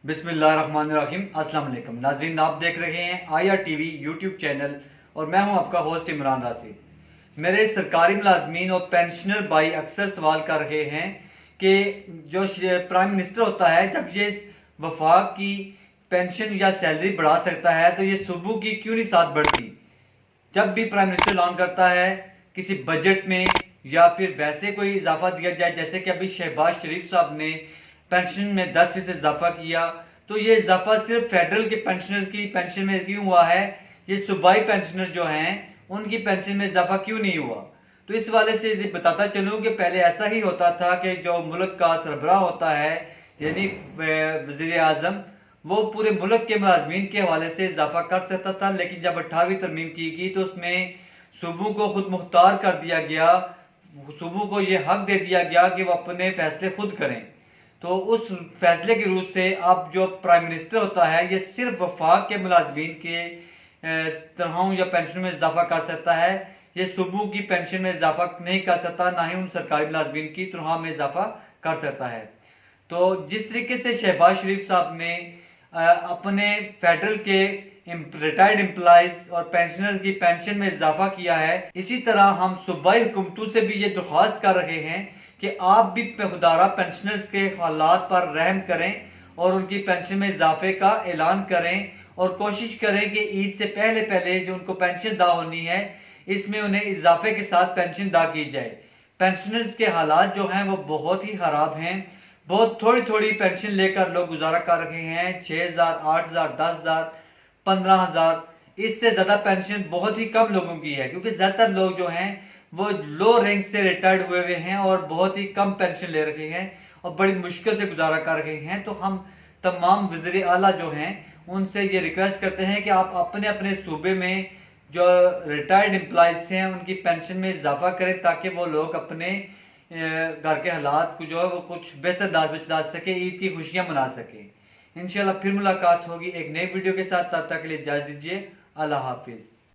बिस्मिल्लाहिर्रहमानिर्रहीम। अस्सलाम वालेकुम नाज़रीन, आप देख रहे हैं IRTV यूट्यूब चैनल और मैं हूं आपका होस्ट इमरान राशिद। मेरे सरकारी मुलाजमीन और पेंशनर भाई अक्सर सवाल कर रहे हैं कि जो प्राइम मिनिस्टर होता है, जब ये वफाक की पेंशन या सैलरी बढ़ा सकता है तो ये सुबह की क्यों नहीं साथ बढ़ती। जब भी प्राइम मिनिस्टर ऐलान करता है किसी बजट में या फिर वैसे कोई इजाफा दिया जाए, जैसे कि अभी शहबाज शरीफ साहब ने पेंशन में 10% इजाफा किया, तो ये इजाफा सिर्फ फेडरल के पेंशनर्स की पेंशन में क्यों हुआ है, ये सूबाई पेंशनर जो हैं उनकी पेंशन में इजाफा क्यों नहीं हुआ। तो इस वाले से बताता चलूँ कि पहले ऐसा ही होता था कि जो मुल्क का सरबराह होता है यानी वजीर आजम, वो पूरे मुल्क के मुलाजमीन के हवाले से इजाफा कर सकता था, लेकिन जब 28वीं तरमीम की गई तो उसमें सूबों को खुद मुख्तार कर दिया गया, सूबों को ये हक दे दिया गया कि वो अपने फैसले खुद करें। तो उस फैसले के रूप से अब जो प्राइम मिनिस्टर होता है ये सिर्फ वफाक के मुलाजमीन के तनख्वाहों या पेंशन में इजाफा कर सकता है, ये सूबों की पेंशन में इजाफा नहीं कर सकता, ना ही उन सरकारी मुलाजमीन की तनख्वाह में इजाफा कर सकता है। तो जिस तरीके से शहबाज शरीफ साहब ने अपने फेडरल के रिटायर्ड एम्प्लॉइज और पेंशनर्स की पेंशन में इजाफा किया है, इसी तरह हम सूबाई हुकूमतों से भी ये दरख्वास्त कर रहे हैं कि आप भी खुदारा पेंशनर्स के हालात पर रहम करें और उनकी पेंशन में इजाफे का ऐलान करें और कोशिश करें कि ईद से पहले पहले जो उनको पेंशन अदा होनी है इसमें उन्हें इजाफे के साथ पेंशन अदा की जाए। पेंशनर्स के हालात जो हैं वो बहुत ही खराब हैं, बहुत थोड़ी थोड़ी पेंशन लेकर लोग गुजारा कर रहे हैं, 6,000, 8,000, 10,000, 15,000, इससे ज्यादा पेंशन बहुत ही कम लोगों की है, क्योंकि ज्यादातर लोग जो हैं वो लो रैंक से रिटायर्ड हुए हुए हैं और बहुत ही कम पेंशन ले रहे हैं और बड़ी मुश्किल से गुजारा कर रहे हैं। तो हम तमाम वज़ीर आला जो हैं उनसे ये रिक्वेस्ट करते हैं कि आप अपने अपने सूबे में जो रिटायर्ड एम्प्लॉयज हैं उनकी पेंशन में इजाफा करें, ताकि वो लोग अपने घर के हालात को जो है वो कुछ बेहतर दाज बचा सके, ईद की खुशियां मना सके। इंशाल्लाह फिर मुलाकात होगी एक नई वीडियो के साथ, तब तक के लिए इजाजत दीजिए। अल्लाह हाफिज।